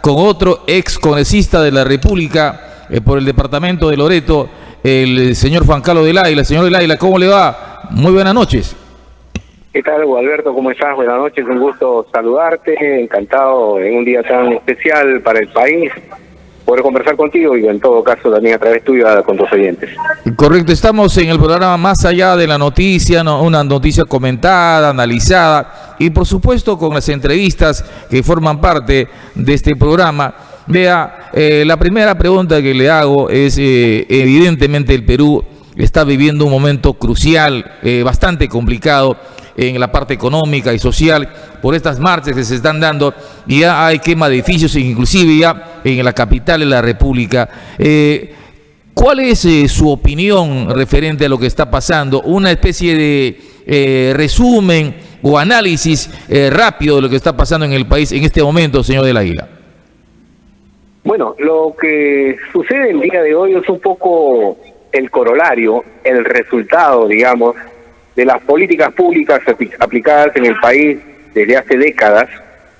con otro ex congresista de la República por el departamento de Loreto, el señor Juan Carlos del Águila. Señor del Águila, ¿cómo le va? Muy buenas noches. ¿Qué tal, Alberto? ¿Cómo estás? Buenas noches, un gusto saludarte, encantado en un día tan especial para el país, poder conversar contigo y en todo caso también a través tuya con tus oyentes. Correcto, estamos en el programa Más Allá de la Noticia, una noticia comentada, analizada y por supuesto con las entrevistas que forman parte de este programa. Vea, la primera pregunta que le hago es, evidentemente el Perú está viviendo un momento crucial, bastante complicado en la parte económica y social por estas marchas que se están dando, y ya hay quema de edificios, inclusive ya en la capital de la República. ¿Cuál es su opinión referente a lo que está pasando? Una especie de resumen o análisis rápido de lo que está pasando en el país en este momento, señor del Águila. Bueno, lo que sucede el día de hoy es un poco el corolario, el resultado, digamos, de las políticas públicas aplicadas en el país desde hace décadas,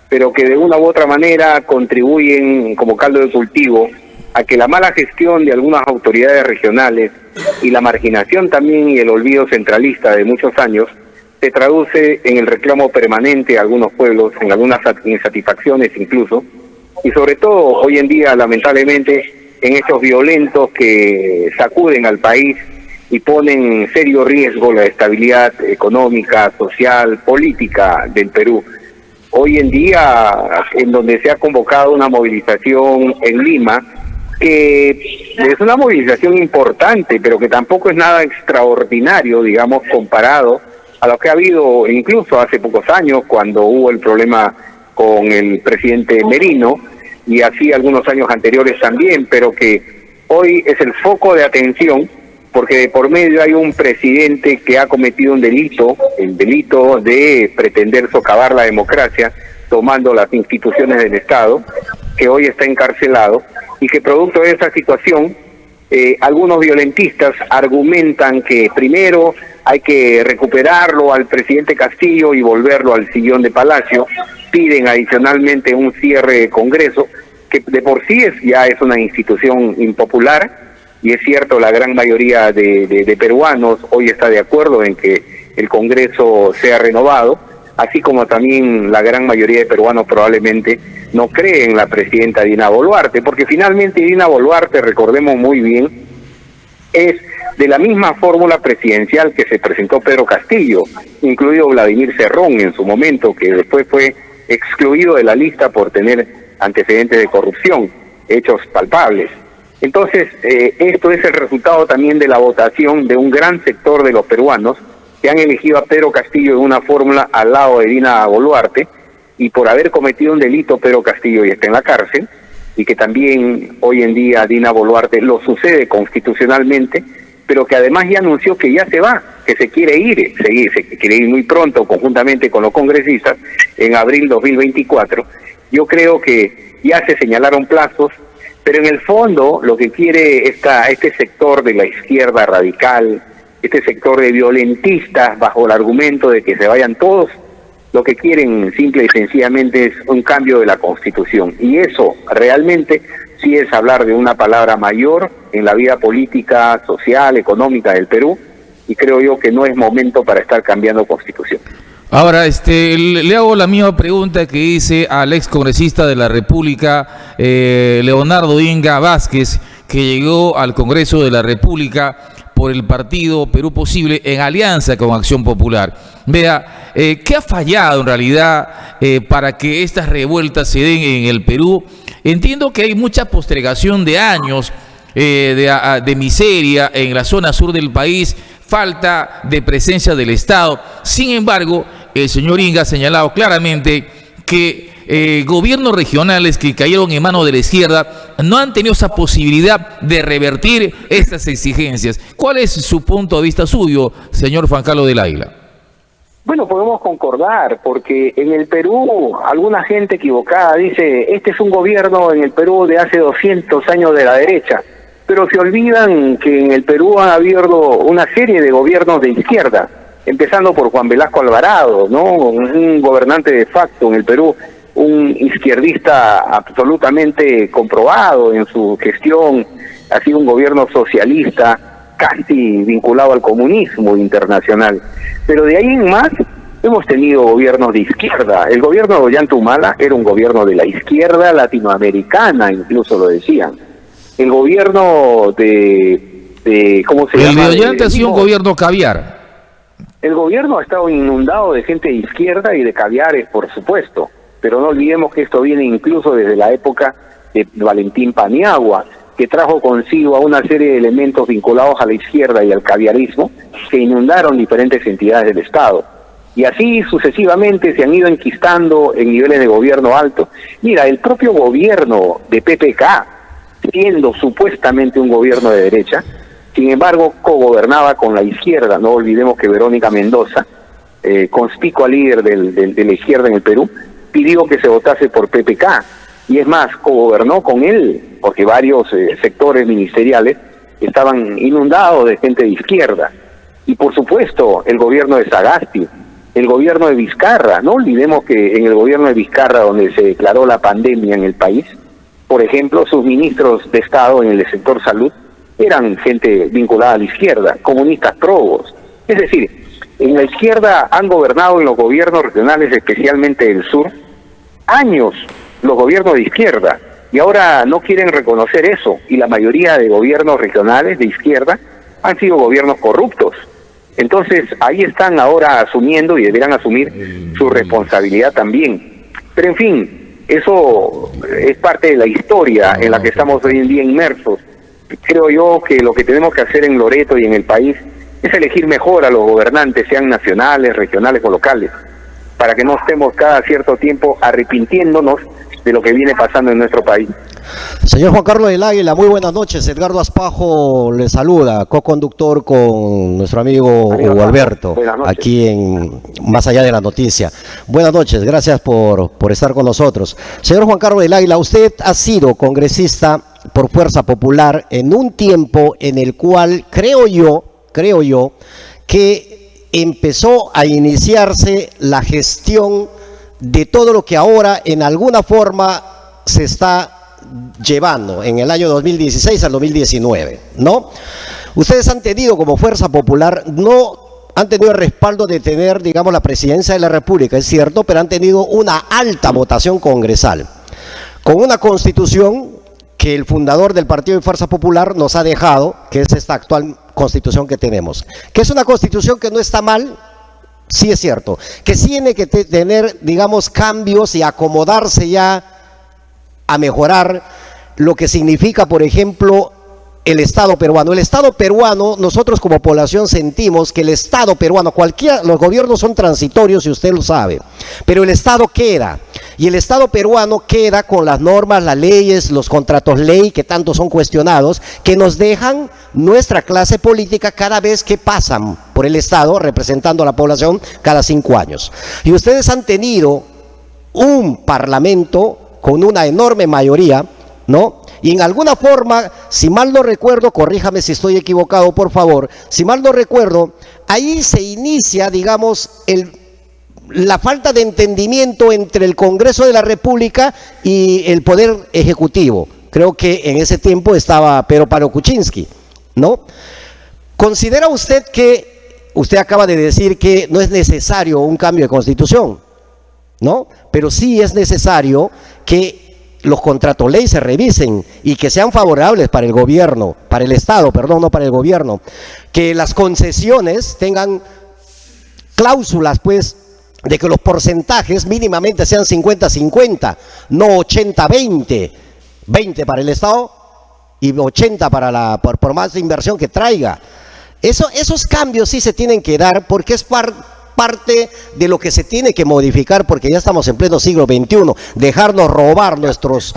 pero que de una u otra manera contribuyen como caldo de cultivo a que la mala gestión de algunas autoridades regionales y la marginación también y el olvido centralista de muchos años se traduce en el reclamo permanente de algunos pueblos, en algunas insatisfacciones incluso, y sobre todo hoy en día lamentablemente en estos violentos que sacuden al país y ponen en serio riesgo la estabilidad económica, social, política del Perú. Hoy en día, en donde se ha convocado una movilización en Lima, que es una movilización importante, pero que tampoco es nada extraordinario, digamos, comparado a lo que ha habido incluso hace pocos años, cuando hubo el problema con el presidente Merino, y así algunos años anteriores también, pero que hoy es el foco de atención, porque de por medio hay un presidente que ha cometido un delito, el delito de pretender socavar la democracia, tomando las instituciones del Estado, que hoy está encarcelado, y que producto de esa situación, algunos violentistas argumentan que primero hay que recuperarlo al presidente Castillo y volverlo al sillón de Palacio, piden adicionalmente un cierre de Congreso, que de por sí ya es una institución impopular, y es cierto, la gran mayoría de peruanos hoy está de acuerdo en que el Congreso sea renovado, así como también la gran mayoría de peruanos probablemente no creen en la presidenta Dina Boluarte, porque finalmente Dina Boluarte, recordemos muy bien, es de la misma fórmula presidencial que se presentó Pedro Castillo, incluido Vladimir Cerrón en su momento, que después fue excluido de la lista por tener antecedentes de corrupción, hechos palpables. Entonces, esto es el resultado también de la votación de un gran sector de los peruanos que han elegido a Pedro Castillo en una fórmula al lado de Dina Boluarte, y por haber cometido un delito Pedro Castillo ya está en la cárcel, y que también hoy en día Dina Boluarte lo sucede constitucionalmente, pero que además ya anunció que ya se va, que se quiere ir, se quiere ir muy pronto conjuntamente con los congresistas en abril 2024. Yo creo que ya se señalaron plazos, pero en el fondo lo que quiere este sector de la izquierda radical, este sector de violentistas bajo el argumento de que se vayan todos, lo que quieren simple y sencillamente es un cambio de la Constitución. Y eso realmente sí es hablar de una palabra mayor en la vida política, social, económica del Perú, y creo yo que no es momento para estar cambiando Constitución. Ahora, le hago la misma pregunta que hice al ex congresista de la República, Leonardo Inga Vázquez, que llegó al Congreso de la República por el partido Perú Posible en alianza con Acción Popular. Vea, ¿qué ha fallado en realidad para que estas revueltas se den en el Perú? Entiendo que hay mucha postergación de años de miseria en la zona sur del país, falta de presencia del Estado. Sin embargo, el señor Inga ha señalado claramente que gobiernos regionales que cayeron en manos de la izquierda no han tenido esa posibilidad de revertir estas exigencias. ¿Cuál es su punto de vista suyo, señor Juan Carlos del Águila? Bueno, podemos concordar, porque en el Perú alguna gente equivocada dice, este es un gobierno en el Perú de hace 200 años de la derecha, pero se olvidan que en el Perú ha habido una serie de gobiernos de izquierda, empezando por Juan Velasco Alvarado, ¿no? Un gobernante de facto en el Perú un izquierdista absolutamente comprobado en su gestión, ha sido un gobierno socialista casi vinculado al comunismo internacional. Pero de ahí en más hemos tenido gobiernos de izquierda. El gobierno de Ollanta Humala era un gobierno de la izquierda latinoamericana, incluso lo decían. El gobierno de ¿cómo se llama? El de Ollanta ha sido un gobierno caviar. El gobierno ha estado inundado de gente de izquierda y de caviares, por supuesto, pero no olvidemos que esto viene incluso desde la época de Valentín Paniagua, que trajo consigo a una serie de elementos vinculados a la izquierda y al caviarismo que inundaron diferentes entidades del Estado. Y así sucesivamente se han ido enquistando en niveles de gobierno alto. Mira, el propio gobierno de PPK, siendo supuestamente un gobierno de derecha, sin embargo cogobernaba con la izquierda. No olvidemos que Verónica Mendoza, conspicua líder de la izquierda en el Perú, pidió que se votase por PPK. Y es más, cogobernó con él, porque varios sectores ministeriales estaban inundados de gente de izquierda. Y por supuesto, el gobierno de Sagasti, el gobierno de Vizcarra. No olvidemos que en el gobierno de Vizcarra, donde se declaró la pandemia en el país, por ejemplo, sus ministros de Estado en el sector salud eran gente vinculada a la izquierda, comunistas probos. Es decir, en la izquierda han gobernado en los gobiernos regionales, especialmente del sur, años los gobiernos de izquierda, y ahora no quieren reconocer eso, y la mayoría de gobiernos regionales de izquierda han sido gobiernos corruptos. Entonces ahí están ahora asumiendo y deberán asumir su responsabilidad también. Pero en fin, eso es parte de la historia en la que estamos hoy en día inmersos. Creo yo que lo que tenemos que hacer en Loreto y en el país es elegir mejor a los gobernantes, sean nacionales, regionales o locales, para que no estemos cada cierto tiempo arrepintiéndonos de lo que viene pasando en nuestro país. Señor Juan Carlos del Águila, muy buenas noches. Edgardo Aspajo le saluda, co-conductor con nuestro amigo Hugo Alberto, aquí en Más Allá de la Noticia. Buenas noches, gracias por estar con nosotros. Señor Juan Carlos del Águila, usted ha sido congresista por Fuerza Popular en un tiempo en el cual creo yo, que empezó a iniciarse la gestión de todo lo que ahora en alguna forma se está llevando en el año 2016 al 2019, ¿no? Ustedes han tenido como Fuerza Popular, no han tenido el respaldo de tener, digamos, la presidencia de la República, es cierto, pero han tenido una alta votación congresal, con una constitución que el fundador del Partido de Fuerza Popular nos ha dejado, que es esta actual constitución que tenemos, que es una constitución que no está mal. Sí es cierto, que tiene que tener, digamos, cambios y acomodarse ya a mejorar lo que significa, por ejemplo, el Estado peruano. El Estado peruano, nosotros como población sentimos que el Estado peruano, los gobiernos son transitorios y usted lo sabe, pero el Estado queda, y el Estado peruano queda con las normas, las leyes, los contratos ley que tanto son cuestionados, que nos dejan nuestra clase política cada vez que pasan por el Estado representando a la población cada 5 años. Y ustedes han tenido un parlamento con una enorme mayoría, ¿no? Y en alguna forma, si mal no recuerdo, corríjame si estoy equivocado, por favor, si mal no recuerdo, ahí se inicia, digamos, la falta de entendimiento entre el Congreso de la República y el Poder Ejecutivo. Creo que en ese tiempo estaba Pedro Pablo Kuczynski, ¿no? ¿Considera usted que, usted acaba de decir que no es necesario un cambio de constitución, ¿no? Pero sí es necesario que los contratos ley se revisen y que sean favorables para el gobierno, para el Estado, perdón, no para el gobierno, que las concesiones tengan cláusulas, pues, de que los porcentajes mínimamente sean 50-50, no 80-20, 20 para el Estado y 80 para por más inversión que traiga. Esos cambios sí se tienen que dar porque es parte de lo que se tiene que modificar, porque ya estamos en pleno siglo XXI, dejarnos robar nuestros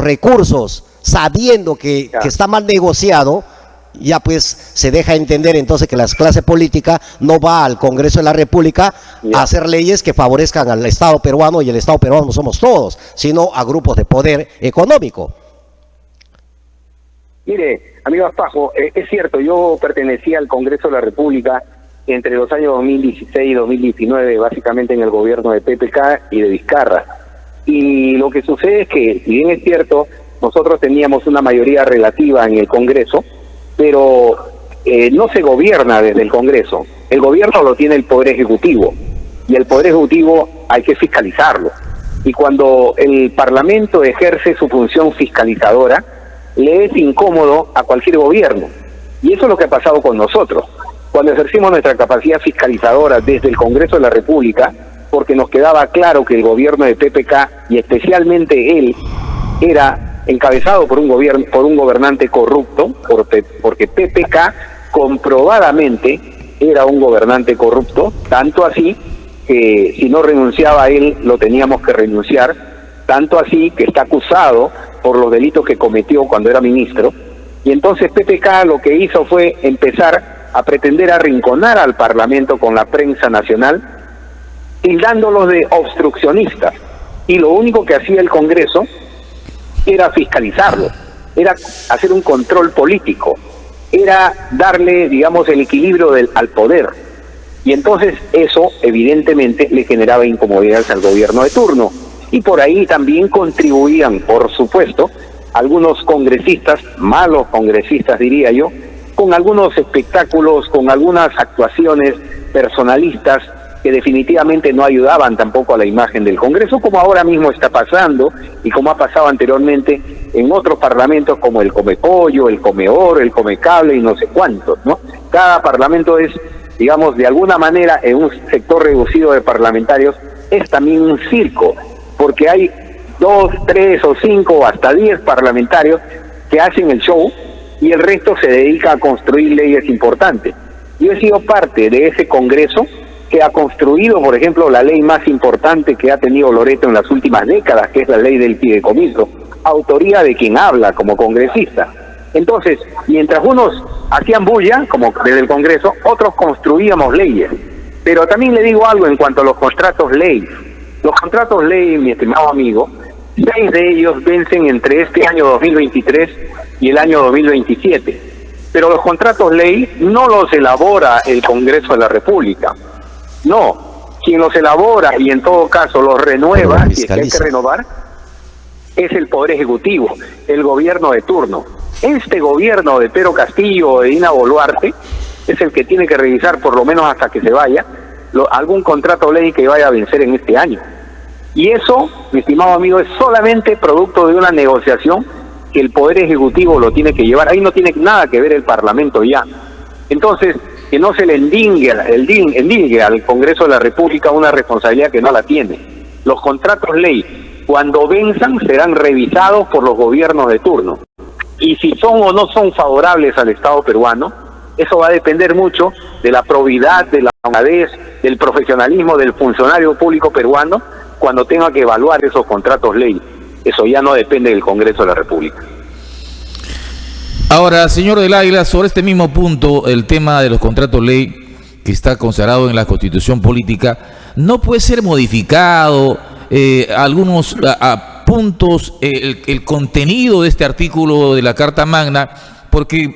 recursos sabiendo que está mal negociado, ya pues se deja entender entonces que la clase política no va al Congreso de la República a hacer leyes que favorezcan al Estado peruano, y el Estado peruano no somos todos, sino a grupos de poder económico. Mire, amigo Aspajo, es cierto, yo pertenecía al Congreso de la República entre los años 2016 y 2019, básicamente en el gobierno de PPK y de Vizcarra. Y lo que sucede es que, si bien es cierto, nosotros teníamos una mayoría relativa en el Congreso, pero no se gobierna desde el Congreso. El gobierno lo tiene el Poder Ejecutivo, y el Poder Ejecutivo hay que fiscalizarlo. Y cuando el Parlamento ejerce su función fiscalizadora, le es incómodo a cualquier gobierno. Y eso es lo que ha pasado con nosotros. Cuando ejercimos nuestra capacidad fiscalizadora desde el Congreso de la República, porque nos quedaba claro que el gobierno de PPK, y especialmente él, era encabezado por un gobernante corrupto, porque PPK comprobadamente era un gobernante corrupto, tanto así que si no renunciaba a él, lo teníamos que renunciar, tanto así que está acusado por los delitos que cometió cuando era ministro. Y entonces PPK lo que hizo fue empezar a pretender arrinconar al Parlamento con la prensa nacional, tildándolos de obstruccionistas. Y lo único que hacía el Congreso era fiscalizarlo, era hacer un control político, era darle, digamos, el equilibrio al poder. Y entonces eso evidentemente le generaba incomodidades al gobierno de turno. Y por ahí también contribuían, por supuesto, algunos congresistas, malos congresistas diría yo, con algunos espectáculos, con algunas actuaciones personalistas que definitivamente no ayudaban tampoco a la imagen del Congreso, como ahora mismo está pasando y como ha pasado anteriormente en otros parlamentos como el Comepollo, el Comeoro, el Comecable y no sé cuántos, ¿no? Cada parlamento es, digamos, de alguna manera, en un sector reducido de parlamentarios, es también un circo, porque hay 2, 3 o 5 o hasta 10 parlamentarios que hacen el show y el resto se dedica a construir leyes importantes. Yo he sido parte de ese Congreso que ha construido, por ejemplo, la ley más importante que ha tenido Loreto en las últimas décadas, que es la ley del fideicomiso, autoría de quien habla como congresista. Entonces, mientras unos hacían bulla, como desde el Congreso, otros construíamos leyes. Pero también le digo algo en cuanto a los contratos ley. Los contratos ley, mi estimado amigo, 6 de ellos vencen entre este año 2023 y el año 2027. Pero los contratos ley no los elabora el Congreso de la República. No, quien los elabora y en todo caso los renueva, si es que hay que renovar, es el Poder Ejecutivo, el gobierno de turno. Este gobierno de Pedro Castillo o de Dina Boluarte es el que tiene que revisar, por lo menos hasta que se vaya, algún contrato ley que vaya a vencer en este año. Y eso, mi estimado amigo, es solamente producto de una negociación que el Poder Ejecutivo lo tiene que llevar. Ahí no tiene nada que ver el Parlamento ya. Entonces, que no se le endilgue al Congreso de la República una responsabilidad que no la tiene. Los contratos ley, cuando venzan, serán revisados por los gobiernos de turno. Y si son o no son favorables al Estado peruano, eso va a depender mucho de la probidad, de la honradez, del profesionalismo del funcionario público peruano cuando tenga que evaluar esos contratos ley. Eso ya no depende del Congreso de la República. Ahora, señor del Águila, sobre este mismo punto, el tema de los contratos ley que está consagrado en la Constitución Política, ¿no puede ser modificado algunos puntos, el contenido de este artículo de la Carta Magna? Porque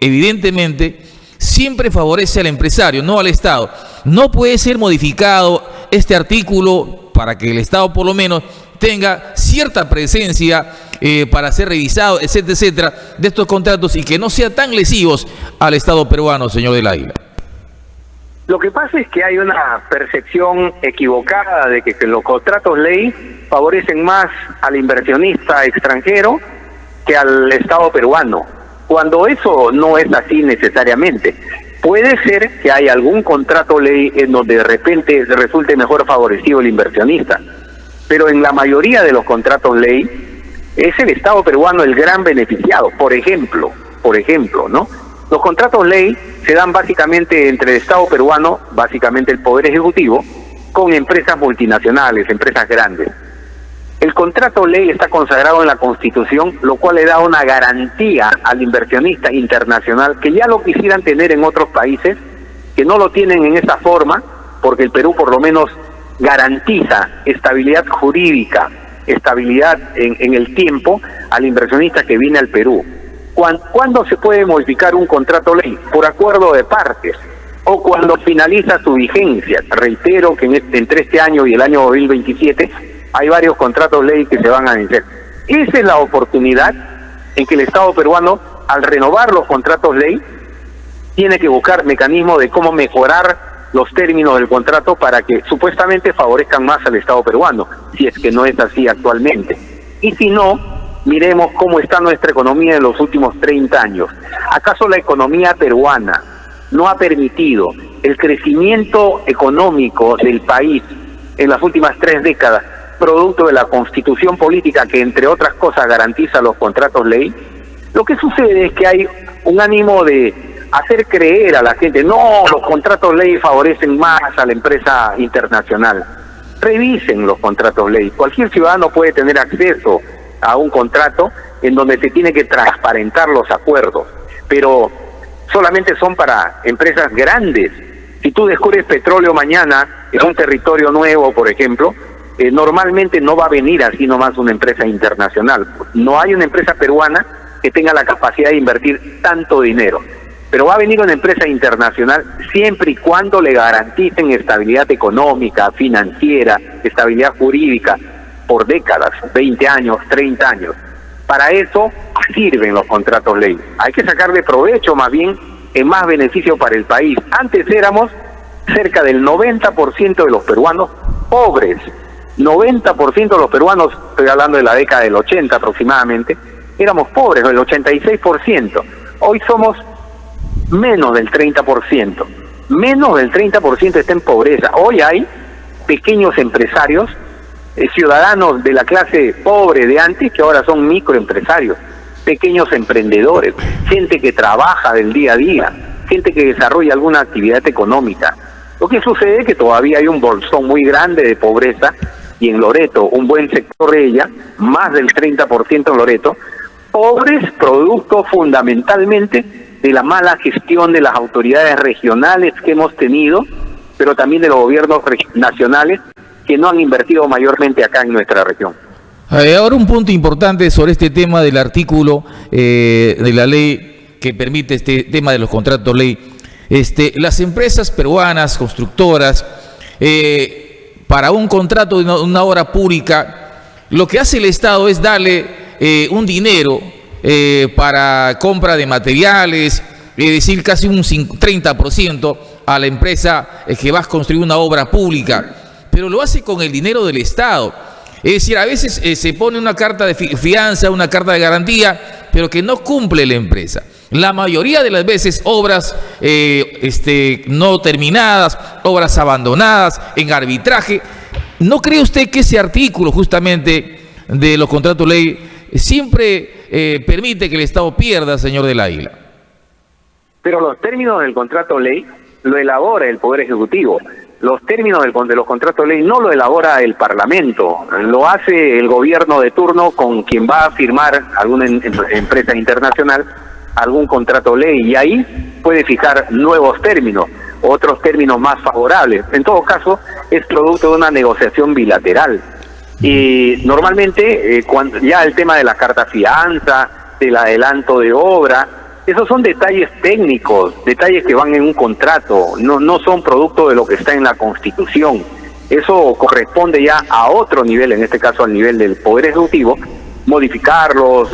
evidentemente siempre favorece al empresario, no al Estado. ¿No puede ser modificado este artículo para que el Estado por lo menos tenga cierta presencia para ser revisado, etcétera, etcétera, de estos contratos y que no sean tan lesivos al Estado peruano, señor del Águila? Lo que pasa es que hay una percepción equivocada de que los contratos ley favorecen más al inversionista extranjero que al Estado peruano, cuando eso no es así necesariamente. Puede ser que haya algún contrato ley en donde de repente resulte mejor favorecido el inversionista, pero en la mayoría de los contratos ley es el Estado peruano el gran beneficiado. Por ejemplo, ¿no? Los contratos ley se dan básicamente entre el Estado peruano, básicamente el Poder Ejecutivo, con empresas multinacionales, empresas grandes. El contrato ley está consagrado en la Constitución, lo cual le da una garantía al inversionista internacional que ya lo quisieran tener en otros países, que no lo tienen en esa forma, porque el Perú por lo menos garantiza estabilidad jurídica, estabilidad en el tiempo al inversionista que viene al Perú. ¿Cuándo se puede modificar un contrato ley? Por acuerdo de partes, o cuando finaliza su vigencia. Reitero que entre este año y el año 2027 hay varios contratos ley que se van a vencer. Esa es la oportunidad en que el Estado peruano, al renovar los contratos ley, tiene que buscar mecanismos de cómo mejorar los términos del contrato para que supuestamente favorezcan más al Estado peruano, si es que no es así actualmente. Y si no, miremos cómo está nuestra economía en los últimos 30 años. ¿Acaso la economía peruana no ha permitido el crecimiento económico del país en las últimas 3 décadas, producto de la constitución política que, entre otras cosas, garantiza los contratos ley? Lo que sucede es que hay un ánimo de hacer creer a la gente, no, los contratos ley favorecen más a la empresa internacional. Revisen los contratos ley. Cualquier ciudadano puede tener acceso a un contrato en donde se tiene que transparentar los acuerdos, pero solamente son para empresas grandes. Si tú descubres petróleo mañana en un territorio nuevo, por ejemplo, normalmente no va a venir así nomás una empresa internacional. No hay una empresa peruana que tenga la capacidad de invertir tanto dinero, pero va a venir una empresa internacional siempre y cuando le garanticen estabilidad económica, financiera, estabilidad jurídica por décadas, 20 años, 30 años. Para eso sirven los contratos ley. Hay que sacarle provecho más bien en más beneficio para el país. Antes éramos cerca del 90% de los peruanos pobres. 90% de los peruanos, estoy hablando de la década del 80 aproximadamente, éramos pobres, el 86%. Hoy somos menos del 30%. Menos del 30% está en pobreza. Hoy hay pequeños empresarios, ciudadanos de la clase pobre de antes, que ahora son microempresarios, pequeños emprendedores, gente que trabaja del día a día, gente que desarrolla alguna actividad económica. Lo que sucede es que todavía hay un bolsón muy grande de pobreza, y en Loreto, un buen sector de ella, más del 30% en Loreto, pobres producto fundamentalmente de la mala gestión de las autoridades regionales que hemos tenido, pero también de los gobiernos nacionales que no han invertido mayormente acá en nuestra región. Ahora un punto importante sobre este tema del artículo de la ley que permite este tema de los contratos ley. Las empresas peruanas, constructoras, para un contrato de una obra pública, lo que hace el Estado es darle un dinero para compra de materiales, es decir, casi un 30% a la empresa que va a construir una obra pública, pero lo hace con el dinero del Estado. Es decir, a veces se pone una carta de fianza, una carta de garantía, pero que no cumple la empresa. La mayoría de las veces obras no terminadas, obras abandonadas, en arbitraje. ¿No cree usted que ese artículo justamente de los contratos ley siempre permite que el Estado pierda, señor del Águila? Pero los términos del contrato ley lo elabora el Poder Ejecutivo. Los términos de los contratos ley no lo elabora el Parlamento, lo hace el gobierno de turno con quien va a firmar alguna empresa internacional algún contrato ley, y ahí puede fijar nuevos términos, otros términos más favorables. En todo caso, es producto de una negociación bilateral. Y normalmente, cuando ya el tema de la carta fianza, del adelanto de obra, esos son detalles técnicos, detalles que van en un contrato, no son producto de lo que está en la Constitución. Eso corresponde ya a otro nivel, en este caso al nivel del Poder Ejecutivo, modificarlos,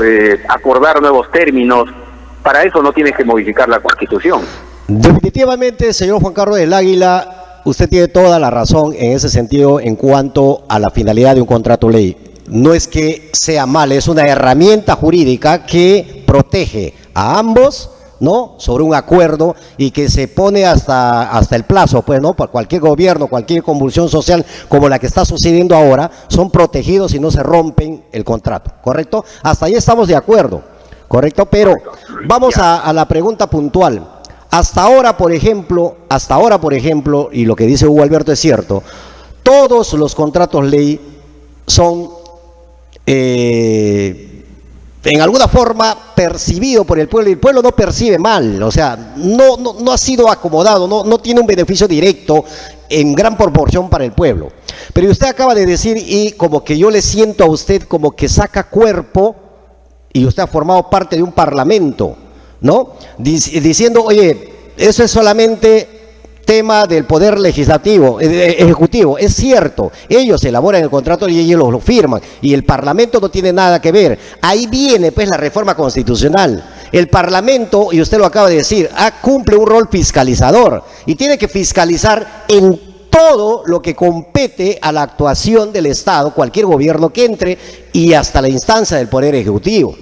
acordar nuevos términos. Para eso no tienes que modificar la Constitución. Definitivamente, señor Juan Carlos del Águila, usted tiene toda la razón en ese sentido en cuanto a la finalidad de un contrato ley. No es que sea mal, es una herramienta jurídica que protege a ambos, ¿no?, sobre un acuerdo, y que se pone hasta el plazo, pues, ¿no?, para cualquier gobierno, cualquier convulsión social como la que está sucediendo ahora, son protegidos y no se rompen el contrato, ¿correcto? Hasta ahí estamos de acuerdo, ¿correcto? Pero vamos a la pregunta puntual. Hasta ahora, por ejemplo, y lo que dice Hugo Alberto es cierto, todos los contratos ley son en alguna forma percibido por el pueblo, y el pueblo no percibe mal, o sea, no ha sido acomodado, no tiene un beneficio directo en gran proporción para el pueblo. Pero usted acaba de decir, y como que yo le siento a usted como que saca cuerpo, y usted ha formado parte de un parlamento, ¿no?, diciendo, oye, eso es solamente tema del poder legislativo, ejecutivo, es cierto, ellos elaboran el contrato y ellos lo firman, y el Parlamento no tiene nada que ver. Ahí viene pues la reforma constitucional. El Parlamento, y usted lo acaba de decir, cumple un rol fiscalizador, y tiene que fiscalizar en todo lo que compete a la actuación del Estado, cualquier gobierno que entre, y hasta la instancia del Poder Ejecutivo.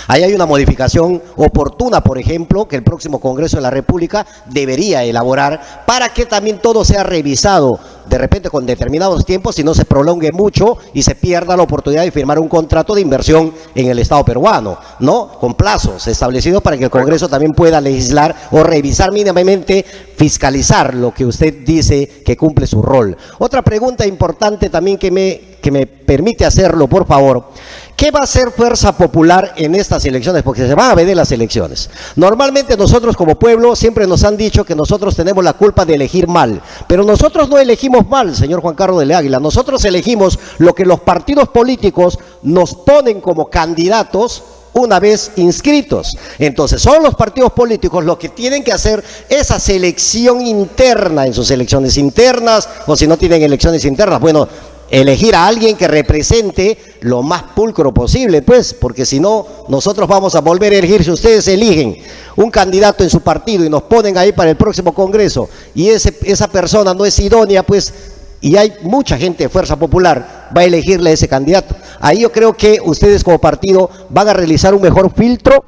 Ahí hay una modificación oportuna, por ejemplo, que el próximo Congreso de la República debería elaborar para que también todo sea revisado de repente con determinados tiempos y no se prolongue mucho y se pierda la oportunidad de firmar un contrato de inversión en el Estado peruano, ¿no? Con plazos establecidos para que el Congreso también pueda legislar o revisar mínimamente, fiscalizar lo que usted dice que cumple su rol. Otra pregunta importante también que me permite hacerlo, por favor. ¿Qué va a hacer Fuerza Popular en estas elecciones? Porque se van a venir las elecciones. Normalmente nosotros como pueblo siempre nos han dicho que nosotros tenemos la culpa de elegir mal, pero nosotros no elegimos mal, señor Juan Carlos de la Águila. Nosotros elegimos lo que los partidos políticos nos ponen como candidatos una vez inscritos. Entonces son los partidos políticos los que tienen que hacer esa selección interna en sus elecciones internas, o si no tienen elecciones internas, bueno, elegir a alguien que represente lo más pulcro posible, pues, porque si no, nosotros vamos a volver a elegir. Si ustedes eligen un candidato en su partido y nos ponen ahí para el próximo Congreso y esa persona no es idónea, pues, y hay mucha gente de Fuerza Popular, va a elegirle a ese candidato. Ahí yo creo que ustedes como partido van a realizar un mejor filtro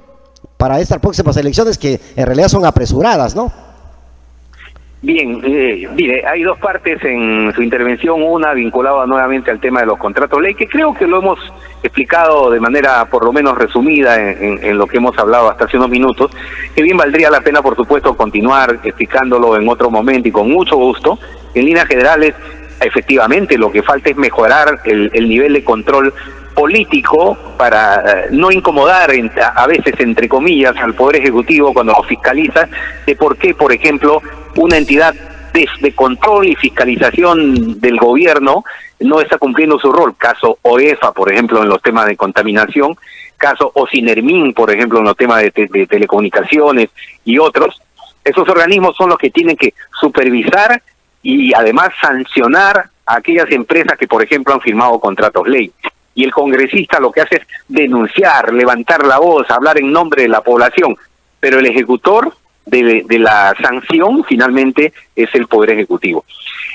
para estas próximas elecciones, que en realidad son apresuradas, ¿no? Bien, mire, hay dos partes en su intervención, una vinculada nuevamente al tema de los contratos ley, que creo que lo hemos explicado de manera por lo menos resumida en lo que hemos hablado hasta hace unos minutos, que bien valdría la pena, por supuesto, continuar explicándolo en otro momento y con mucho gusto. En líneas generales, efectivamente, lo que falta es mejorar el nivel de control político para no incomodar a veces, entre comillas, al Poder Ejecutivo cuando lo fiscaliza, de por qué, por ejemplo, una entidad de control y fiscalización del gobierno no está cumpliendo su rol. Caso OEFA, por ejemplo, en los temas de contaminación, caso OSINERMIN, por ejemplo, en los temas de telecomunicaciones y otros. Esos organismos son los que tienen que supervisar y además sancionar a aquellas empresas que, por ejemplo, han firmado contratos ley. Y el congresista lo que hace es denunciar, levantar la voz, hablar en nombre de la población, pero el ejecutor de la sanción finalmente es el Poder Ejecutivo.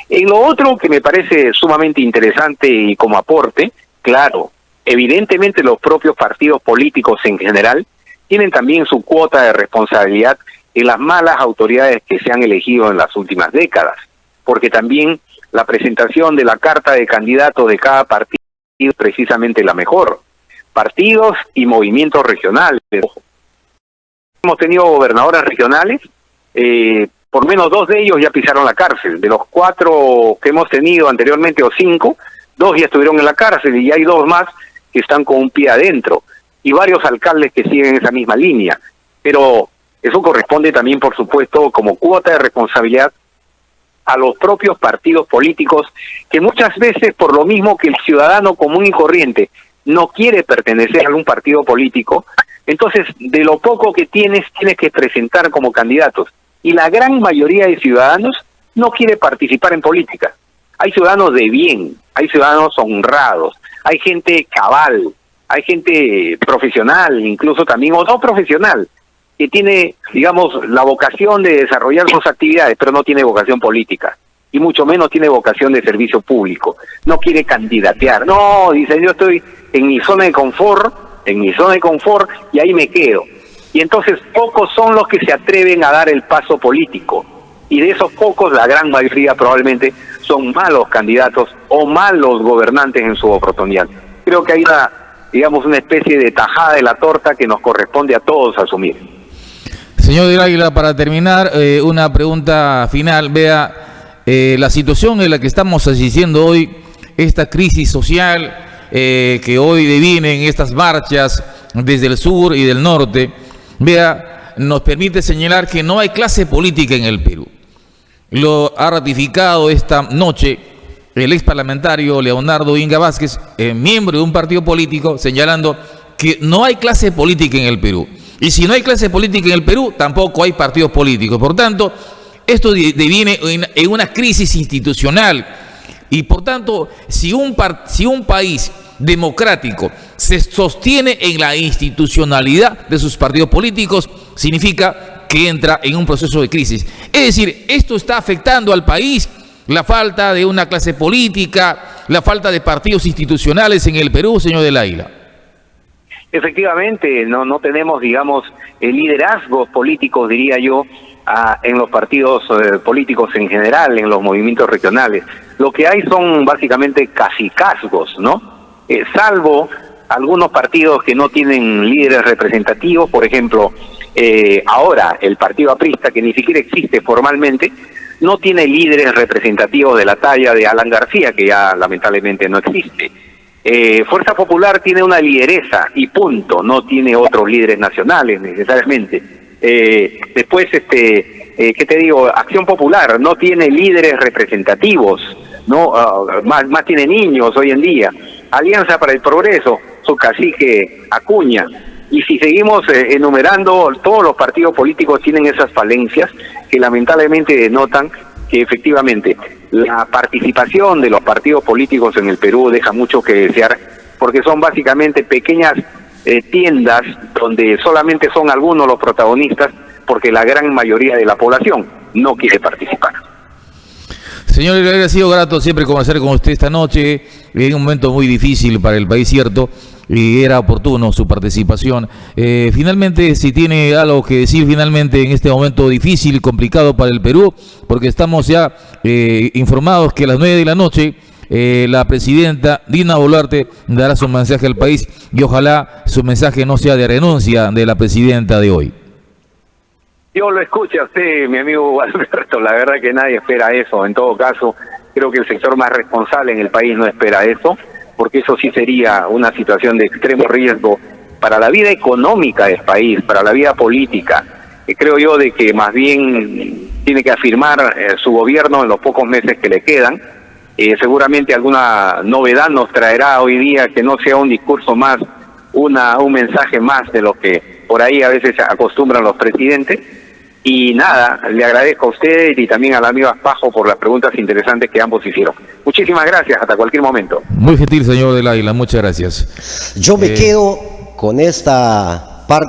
En lo otro que me parece sumamente interesante y como aporte, claro, evidentemente los propios partidos políticos en general tienen también su cuota de responsabilidad en las malas autoridades que se han elegido en las últimas décadas, porque también la presentación de la carta de candidatos de cada partido es precisamente la mejor. Partidos y movimientos regionales. Hemos tenido gobernadores regionales, por menos 2 de ellos ya pisaron la cárcel. De los 4 que hemos tenido anteriormente, o 5, 2 ya estuvieron en la cárcel y hay 2 más que están con un pie adentro. Y varios alcaldes que siguen esa misma línea. Pero eso corresponde también, por supuesto, como cuota de responsabilidad a los propios partidos políticos, que muchas veces, por lo mismo que el ciudadano común y corriente no quiere pertenecer a algún partido político, entonces de lo poco que tienes que presentar como candidatos. Y la gran mayoría de ciudadanos no quiere participar en política. Hay ciudadanos de bien, hay ciudadanos honrados, hay gente cabal, hay gente profesional, incluso también, o no profesional, que tiene, digamos, la vocación de desarrollar sus actividades, pero no tiene vocación política, y mucho menos tiene vocación de servicio público. No quiere candidatear. No, dice, yo estoy en mi zona de confort, y ahí me quedo. Y entonces pocos son los que se atreven a dar el paso político. Y de esos pocos, la gran mayoría probablemente son malos candidatos o malos gobernantes en su oportunidad. Creo que hay una especie de tajada de la torta que nos corresponde a todos asumir. Señor del Águila, para terminar, una pregunta final. Vea, la situación en la que estamos asistiendo hoy, esta crisis social que hoy deviene en estas marchas desde el sur y del norte, vea, nos permite señalar que no hay clase política en el Perú. Lo ha ratificado esta noche el ex parlamentario Leonardo Inga Vázquez, miembro de un partido político, señalando que no hay clase política en el Perú. Y si no hay clase política en el Perú, tampoco hay partidos políticos. Por tanto, esto deviene en una crisis institucional. Y por tanto, si un país democrático se sostiene en la institucionalidad de sus partidos políticos, significa que entra en un proceso de crisis. Es decir, esto está afectando al país, la falta de una clase política, la falta de partidos institucionales en el Perú, señor del Águila. Efectivamente, no tenemos, digamos, liderazgos políticos, diría yo, en los partidos políticos en general, en los movimientos regionales. Lo que hay son básicamente cacicazgos, ¿no? Salvo algunos partidos que no tienen líderes representativos, por ejemplo, ahora el partido aprista, que ni siquiera existe formalmente, no tiene líderes representativos de la talla de Alan García, que ya lamentablemente no existe. Fuerza Popular tiene una lideresa y punto, no tiene otros líderes nacionales necesariamente. Después, ¿qué te digo? Acción Popular no tiene líderes representativos, no más tiene niños hoy en día. Alianza para el Progreso, su cacique Acuña. Y si seguimos enumerando, todos los partidos políticos tienen esas falencias que lamentablemente denotan que efectivamente la participación de los partidos políticos en el Perú deja mucho que desear, porque son básicamente pequeñas tiendas donde solamente son algunos los protagonistas, porque la gran mayoría de la población no quiere participar. Señor, ha sido grato siempre conversar con usted esta noche, en un momento muy difícil para el país, cierto, y era oportuno su participación. Finalmente, si tiene algo que decir finalmente en este momento difícil y complicado para el Perú, porque estamos ya informados que a las 9 de la noche la presidenta Dina Boluarte dará su mensaje al país, y ojalá su mensaje no sea de renuncia de la presidenta de hoy. Yo lo escucho a usted, mi amigo Alberto, la verdad que nadie espera eso. En todo caso, creo que el sector más responsable en el país no espera eso, porque eso sí sería una situación de extremo riesgo para la vida económica del país, para la vida política. Creo yo de que más bien tiene que afirmar su gobierno en los pocos meses que le quedan. Seguramente alguna novedad nos traerá hoy día, que no sea un discurso más, un mensaje más de lo que por ahí a veces acostumbran los presidentes. Y nada, le agradezco a usted y también al amigo Aspajo por las preguntas interesantes que ambos hicieron. Muchísimas gracias, hasta cualquier momento. Muy gentil, señor del Águila, muchas gracias. Yo me quedo con esta parte.